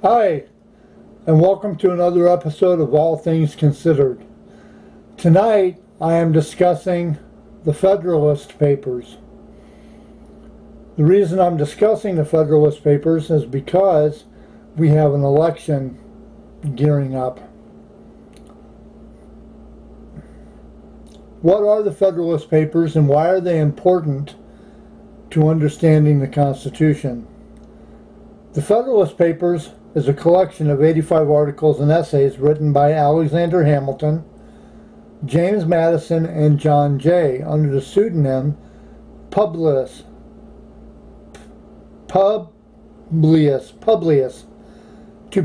Hi, and welcome to another episode of All Things Considered. Tonight, I am discussing the Federalist Papers. The reason I'm discussing the Federalist Papers is because we have an election gearing up. What are the Federalist Papers and why are they important to understanding the Constitution? The Federalist Papers is a collection of 85 articles and essays written by Alexander Hamilton, James Madison, and John Jay under the pseudonym Publius to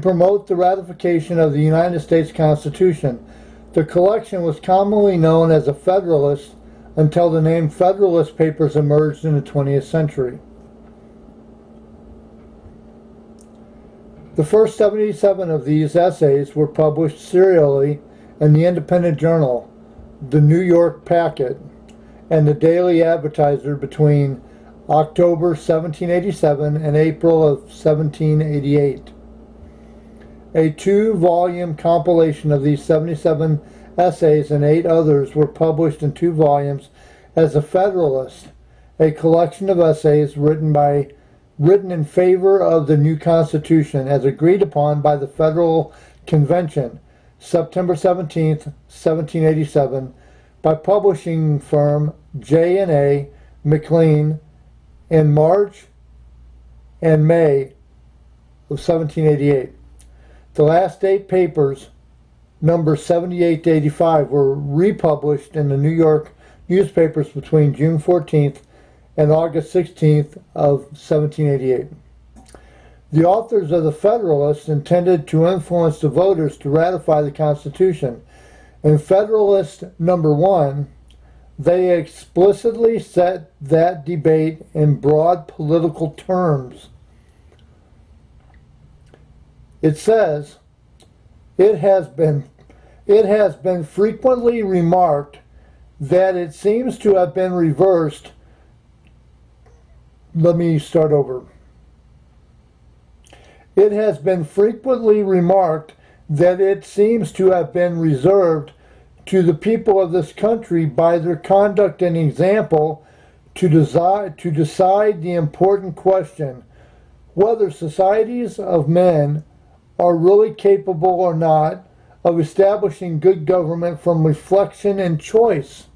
promote the ratification of the United States Constitution. The collection was commonly known as the Federalist until the name Federalist Papers emerged in the 20th century. The first 77 of these essays were published serially in the independent journal, the New York Packet, and the Daily Advertiser between October 1787 and April of 1788. A 2-volume compilation of these 77 essays and 8 others were published in 2 volumes as The Federalist, a collection of essays written in favor of the new Constitution as agreed upon by the Federal Convention, September 17, 1787, by publishing firm J&A McLean in March and May of 1788. The last 8 papers, numbers 78 to 85, were republished in the New York newspapers between June 14th and August 16th of 1788. The authors of the Federalists intended to influence the voters to ratify the Constitution. In Federalist number 1, they explicitly set that debate in broad political terms. It says, it has been frequently remarked that it seems to have been reversed. Let me start over. It has been frequently remarked that it seems to have been reserved to the people of this country by their conduct and example to decide the important question whether societies of men are really capable or not of establishing good government from reflection and choice,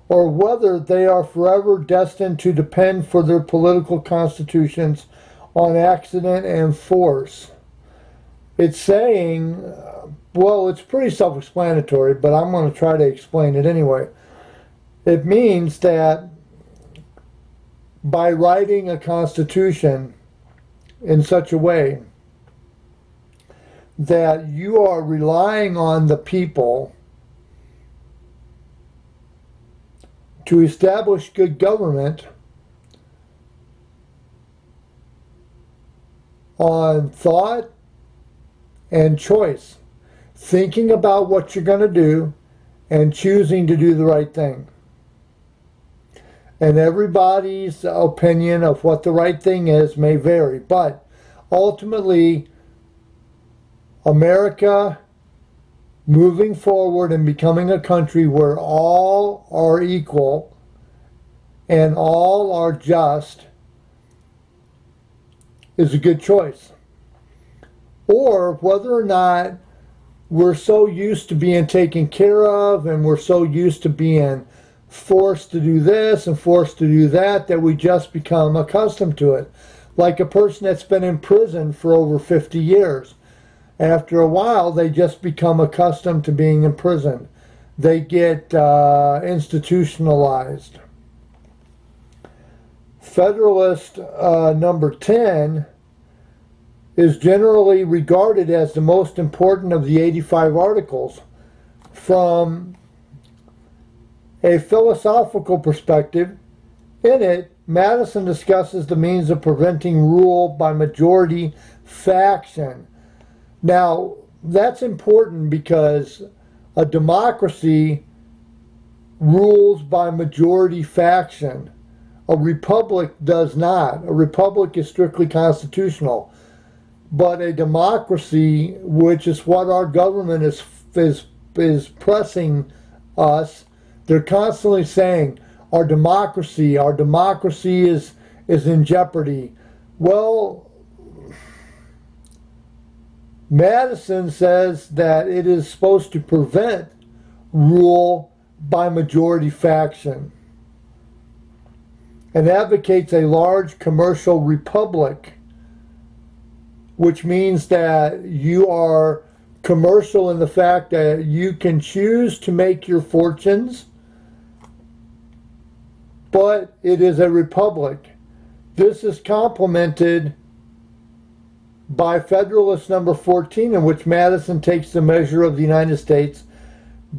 or whether they are forever destined to depend for their political constitutions on accident and force. It's saying, well, it's pretty self-explanatory, but I'm going to try to explain it anyway. It means that by writing a constitution in such a way that you are relying on the people to establish good government on thought and choice, thinking about what you're going to do and choosing to do the right thing. And everybody's opinion of what the right thing is may vary, but ultimately, America moving forward and becoming a country where all are equal and all are just is a good choice. Or whether or not we're so used to being taken care of and we're so used to being forced to do this and forced to do that that we just become accustomed to it. Like a person that's been in prison for over 50 years. After a while, they just become accustomed to being in prison. They get institutionalized. Federalist number 10 is generally regarded as the most important of the 85 articles. From a philosophical perspective, in it, Madison discusses the means of preventing rule by majority faction. Now, that's important because a democracy rules by majority faction. A republic does not. A republic is strictly constitutional. but a democracy, which is what our government is pressing us. They're constantly saying our democracy is in jeopardy. Well, Madison says that it is supposed to prevent rule by majority faction and advocates a large commercial republic, which means that you are commercial in the fact that you can choose to make your fortunes, but it is a republic. This is complemented by Federalist number 14, in which Madison takes the measure of the United States,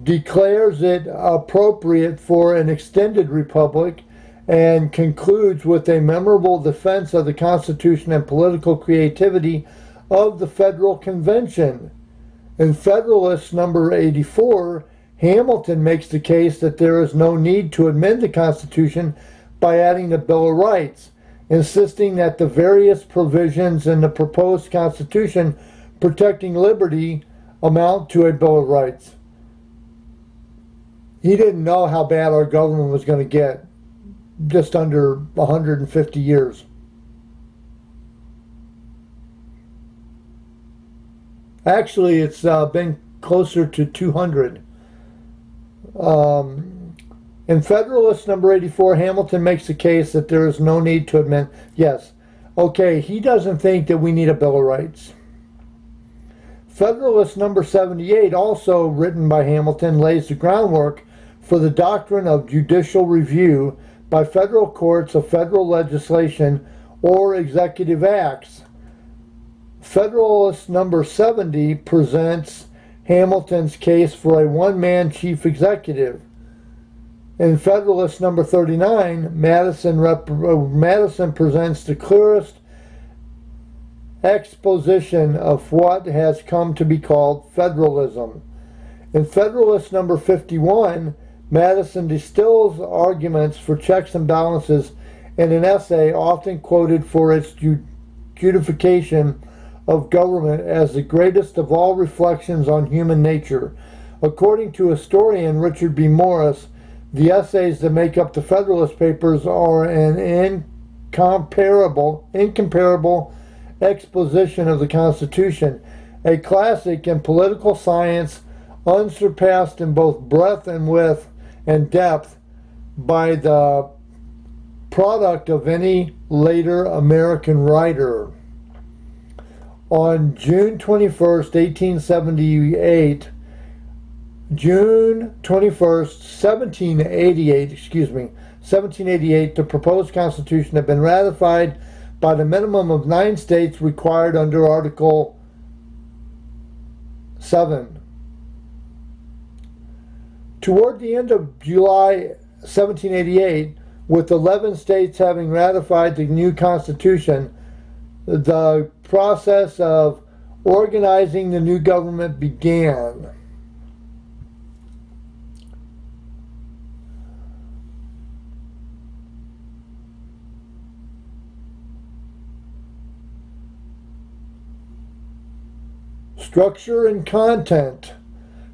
declares it appropriate for an extended republic, and concludes with a memorable defense of the Constitution and political creativity of the Federal Convention. In Federalist number 84, Hamilton makes the case that there is no need to amend the Constitution by adding the Bill of Rights, insisting that the various provisions in the proposed Constitution protecting liberty amount to a Bill of Rights. He didn't know how bad our government was going to get just under 150 years. Actually, it's been closer to 200. In Federalist number 84, Hamilton makes the case that there is no need to amend. Yes, okay, he doesn't think that we need a Bill of Rights. Federalist number 78, also written by Hamilton, lays the groundwork for the doctrine of judicial review by federal courts of federal legislation or executive acts. Federalist number 70 presents Hamilton's case for a one-man chief executive. In Federalist number 39, Madison presents the clearest exposition of what has come to be called federalism. In Federalist number 51, Madison distills arguments for checks and balances in an essay often quoted for its justification of government as the greatest of all reflections on human nature. According to historian Richard B. Morris, the essays that make up the Federalist Papers are an incomparable exposition of the Constitution, a classic in political science, unsurpassed in both breadth and width and depth by the product of any later American writer. On June 21st, 1788, the proposed Constitution had been ratified by the minimum of 9 states required under Article 7. Toward the end of July 1788, with 11 states having ratified the new Constitution, the process of organizing the new government began. Structure and content.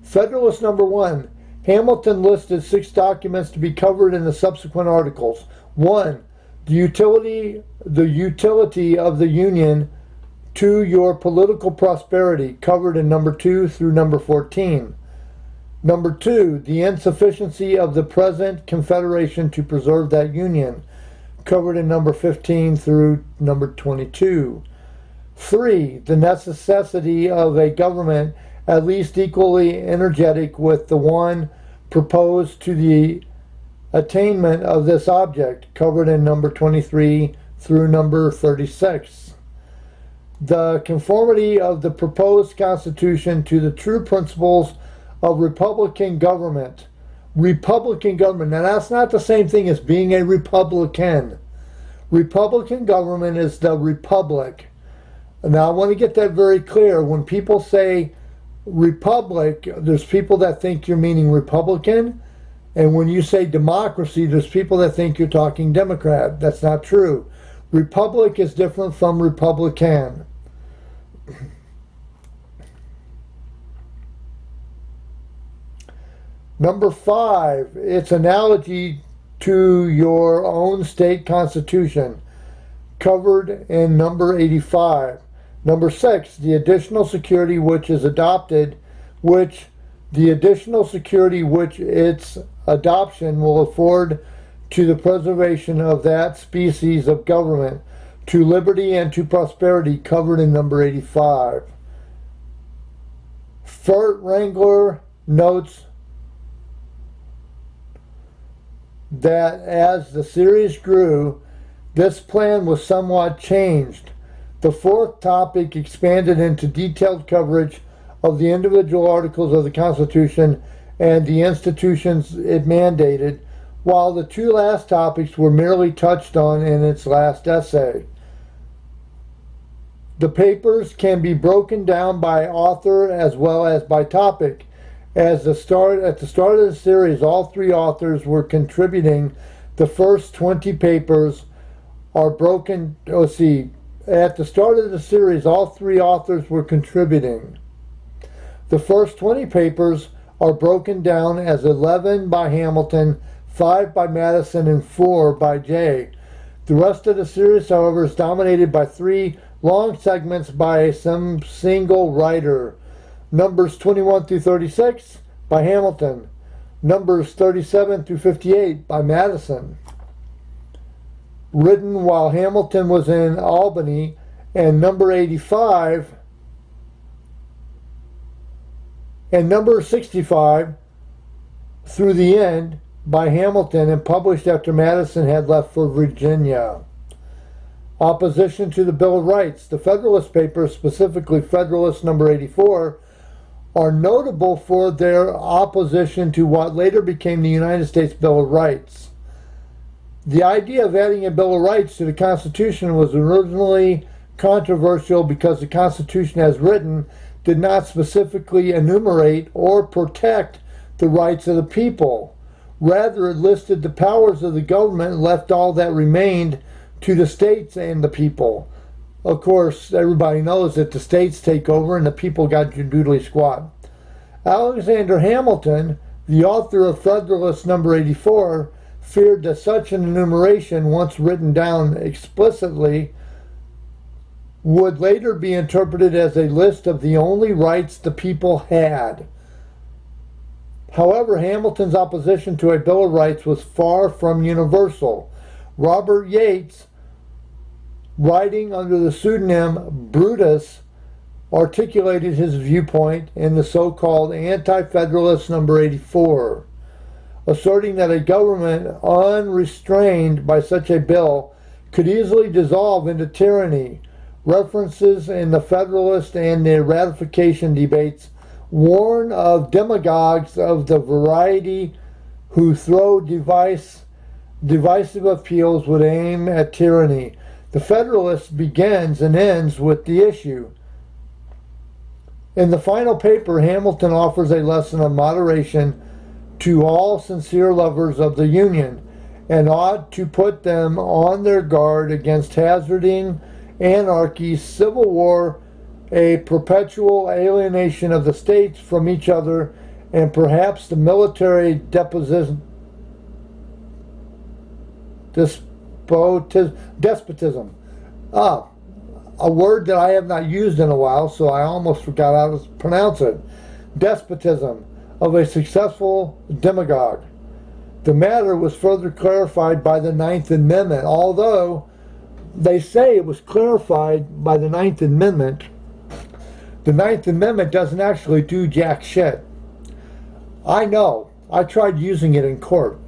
Federalist number 1. Hamilton listed 6 documents to be covered in the subsequent articles. 1. The utility of the Union to your political prosperity, covered in number 2 through number 14. Number 2. The insufficiency of the present Confederation to preserve that Union, covered in number 15 through number 22. 3. The necessity of a government at least equally energetic with the one proposed to the attainment of this object, covered in number 23 through number 36. The conformity of the proposed Constitution to the true principles of Republican government. Republican government. Now, that's not the same thing as being a Republican. Republican government is the Republic. Now, I want to get that very clear. When people say Republic, there's people that think you're meaning Republican. And when you say democracy, there's people that think you're talking Democrat. That's not true. Republic is different from Republican. Number 5, its analogy to your own state constitution, covered in number 85. Number 6, the additional security which its adoption will afford to the preservation of that species of government, to liberty and to prosperity, covered in number 85. Furt Wrangler notes that as the series grew, this plan was somewhat changed. The 4th topic expanded into detailed coverage of the individual articles of the Constitution and the institutions it mandated, while the 2 last topics were merely touched on in its last essay. The papers can be broken down by author as well as by topic. At the start of the series, all 3 authors were contributing. The first 20 papers are broken. At the start of the series, all 3 authors were contributing. The first 20 papers are broken down as 11 by Hamilton, 5 by Madison, and 4 by Jay. The rest of the series, however, is dominated by 3 long segments by some single writer. Numbers 21 through 36 by Hamilton. Numbers 37 through 58 by Madison. Written while Hamilton was in Albany. And number 85 and number 65 through the end by Hamilton, and published after Madison had left for Virginia. Opposition to the Bill of Rights. The Federalist Papers, specifically Federalist number 84, are notable for their opposition to what later became the United States Bill of Rights. The idea of adding a Bill of Rights to the Constitution was originally controversial because the Constitution as written did not specifically enumerate or protect the rights of the people. Rather, it listed the powers of the government and left all that remained to the states and the people. Of course, everybody knows that the states take over and the people got doodly squat. Alexander Hamilton, the author of Federalist number 84, feared that such an enumeration, once written down explicitly, would later be interpreted as a list of the only rights the people had. However, Hamilton's opposition to a Bill of Rights was far from universal. Robert Yates, writing under the pseudonym Brutus, articulated his viewpoint in the so-called Anti-Federalist number 84, asserting that a government unrestrained by such a bill could easily dissolve into tyranny. References in the Federalist and the ratification debates warn of demagogues of the variety who throw divisive appeals with aim at tyranny. The Federalist begins and ends with the issue. In the final paper, Hamilton offers a lesson of moderation to all sincere lovers of the Union, and ought to put them on their guard against hazarding anarchy, civil war, a perpetual alienation of the states from each other, and perhaps the military despotism. A word that I have not used in a while, so I almost forgot how to pronounce it. Despotism of a successful demagogue. The matter was further clarified by the 9th Amendment, although they say it was clarified by the 9th Amendment. The 9th Amendment doesn't actually do jack shit. I know. I tried using it in court.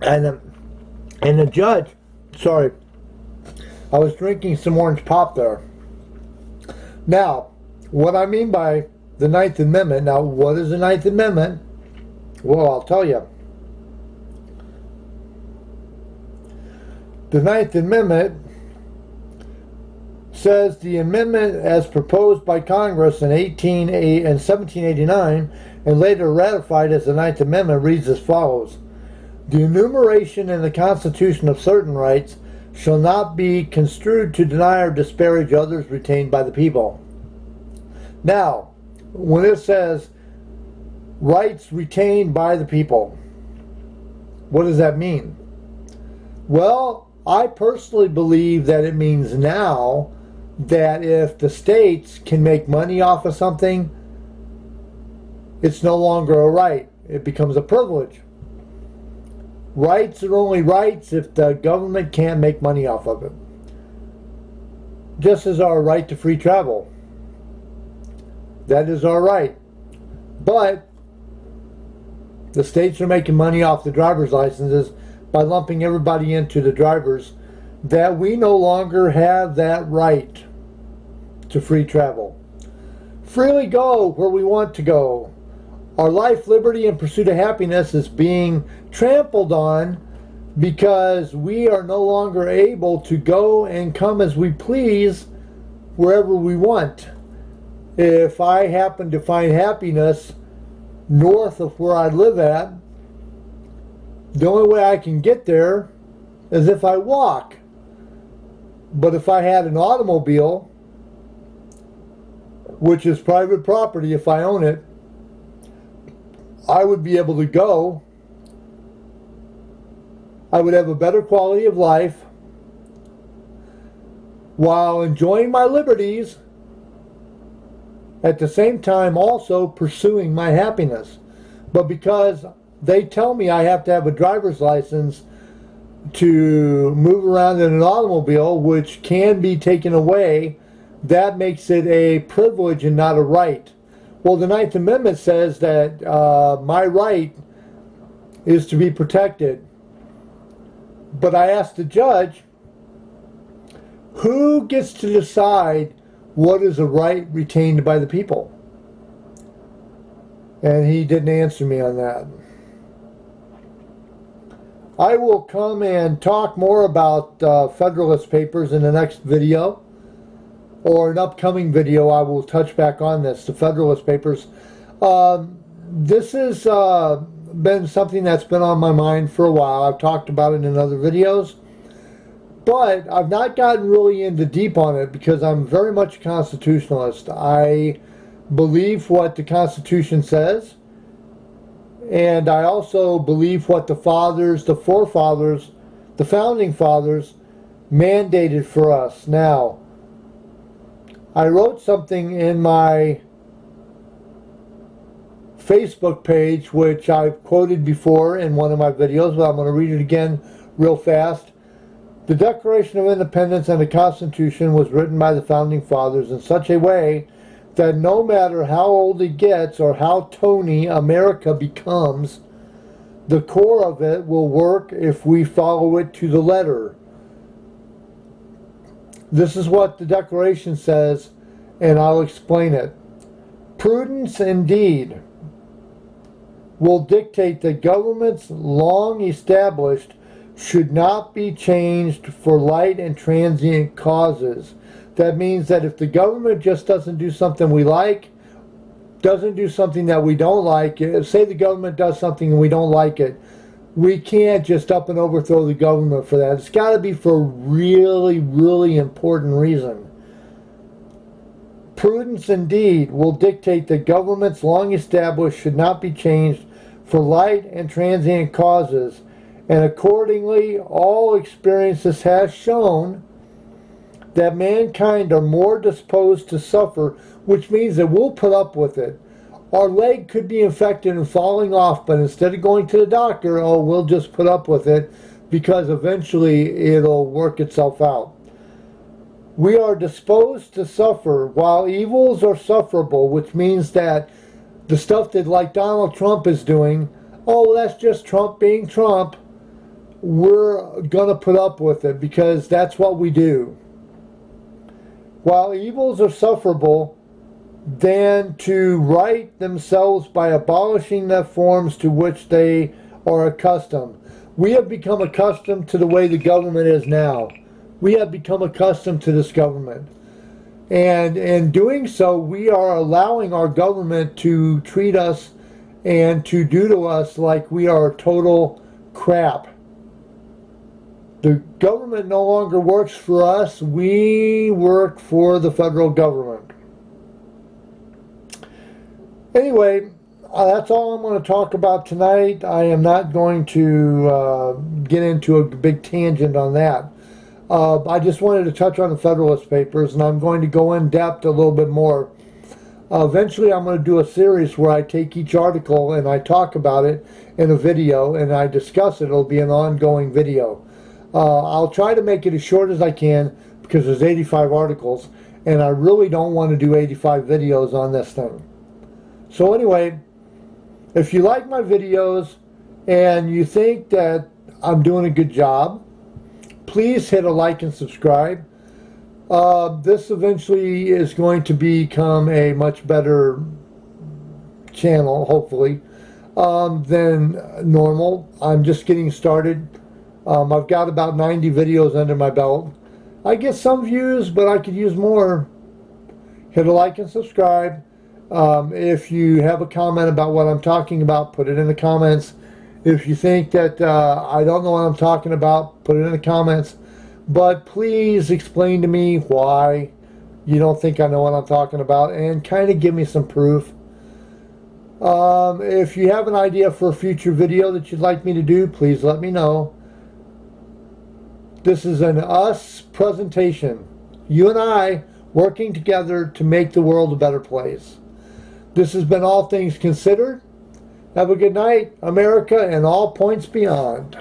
And the judge, sorry, I was drinking some orange pop there. Now, what I mean by the 9th Amendment, now what is the 9th Amendment? Well, I'll tell you. The 9th Amendment says the amendment as proposed by Congress in 1789 and later ratified as the 9th Amendment reads as follows. The enumeration in the Constitution of certain rights shall not be construed to deny or disparage others retained by the people. Now, when it says rights retained by the people, what does that mean? Well, I personally believe that it means now that if the states can make money off of something, it's no longer a right. It becomes a privilege. Rights are only rights if the government can't make money off of it. Just as our right to free travel. That is our right. But the states are making money off the driver's licenses by lumping everybody into the drivers, that we no longer have that right to free travel. Freely go where we want to go. Our life, liberty, and pursuit of happiness is being trampled on because we are no longer able to go and come as we please wherever we want. If I happen to find happiness north of where I live at, the only way I can get there is if I walk. But if I had an automobile, which is private property if I own it, I would be able to go. I would have a better quality of life while enjoying my liberties, at the same time also pursuing my happiness. But because they tell me I have to have a driver's license to move around in an automobile, which can be taken away, that makes it a privilege and not a right. Well, the Ninth Amendment says that my right is to be protected. But I asked the judge, who gets to decide what is a right retained by the people? And he didn't answer me on that. I will come and talk more about Federalist Papers in the next video, or an upcoming video. I will touch back on this, the Federalist Papers. This has been something that's been on my mind for a while. I've talked about it in other videos, but I've not gotten really into deep on it because I'm very much a constitutionalist. I believe what the Constitution says, and I also believe what the fathers, the forefathers, the founding fathers mandated for us. Now, I wrote something in my Facebook page, which I've quoted before in one of my videos, but I'm going to read it again real fast. The Declaration of Independence and the Constitution was written by the Founding Fathers in such a way that no matter how old it gets or how tony America becomes, the core of it will work if we follow it to the letter. This is what the Declaration says, and I'll explain it. Prudence indeed will dictate that governments long established should not be changed for light and transient causes. That means that if the government just doesn't do something we like, doesn't do something that we don't like, say the government does something and we don't like it, we can't just up and overthrow the government for that. It's got to be for a really, really important reason. Prudence indeed will dictate that governments long established should not be changed for light and transient causes, and accordingly all experiences has shown that mankind are more disposed to suffer, which means that we'll put up with it. Our leg could be infected and falling off, but instead of going to the doctor, oh, we'll just put up with it because eventually it'll work itself out. We are disposed to suffer while evils are sufferable, which means that the stuff that like Donald Trump is doing, oh, that's just Trump being Trump. We're going to put up with it because that's what we do. While evils are sufferable, than to right themselves by abolishing the forms to which they are accustomed. We have become accustomed to the way the government is now. We have become accustomed to this government. And in doing so, we are allowing our government to treat us and to do to us like we are total crap. The government no longer works for us. We work for the federal government. Anyway, that's all I'm going to talk about tonight. I am not going to get into a big tangent on that. I just wanted to touch on the Federalist Papers, and I'm going to go in depth a little bit more. Eventually, I'm going to do a series where I take each article and I talk about it in a video and I discuss it. It'll be an ongoing video. I'll try to make it as short as I can because there's 85 articles, and I really don't want to do 85 videos on this thing. So anyway, if you like my videos and you think that I'm doing a good job, please hit a like and subscribe. This eventually is going to become a much better channel, hopefully, than normal. I'm just getting started. I've got about 90 videos under my belt. I get some views, but I could use more. Hit a like and subscribe. If you have a comment about what I'm talking about, put it in the comments. If you think that I don't know what I'm talking about, put it in the comments. But please explain to me why you don't think I know what I'm talking about, and kind of give me some proof. If you have an idea for a future video that you'd like me to do, please let me know. This is an us presentation. You and I working together to make the world a better place. This has been All Things Considered. Have a good night, America, and all points beyond.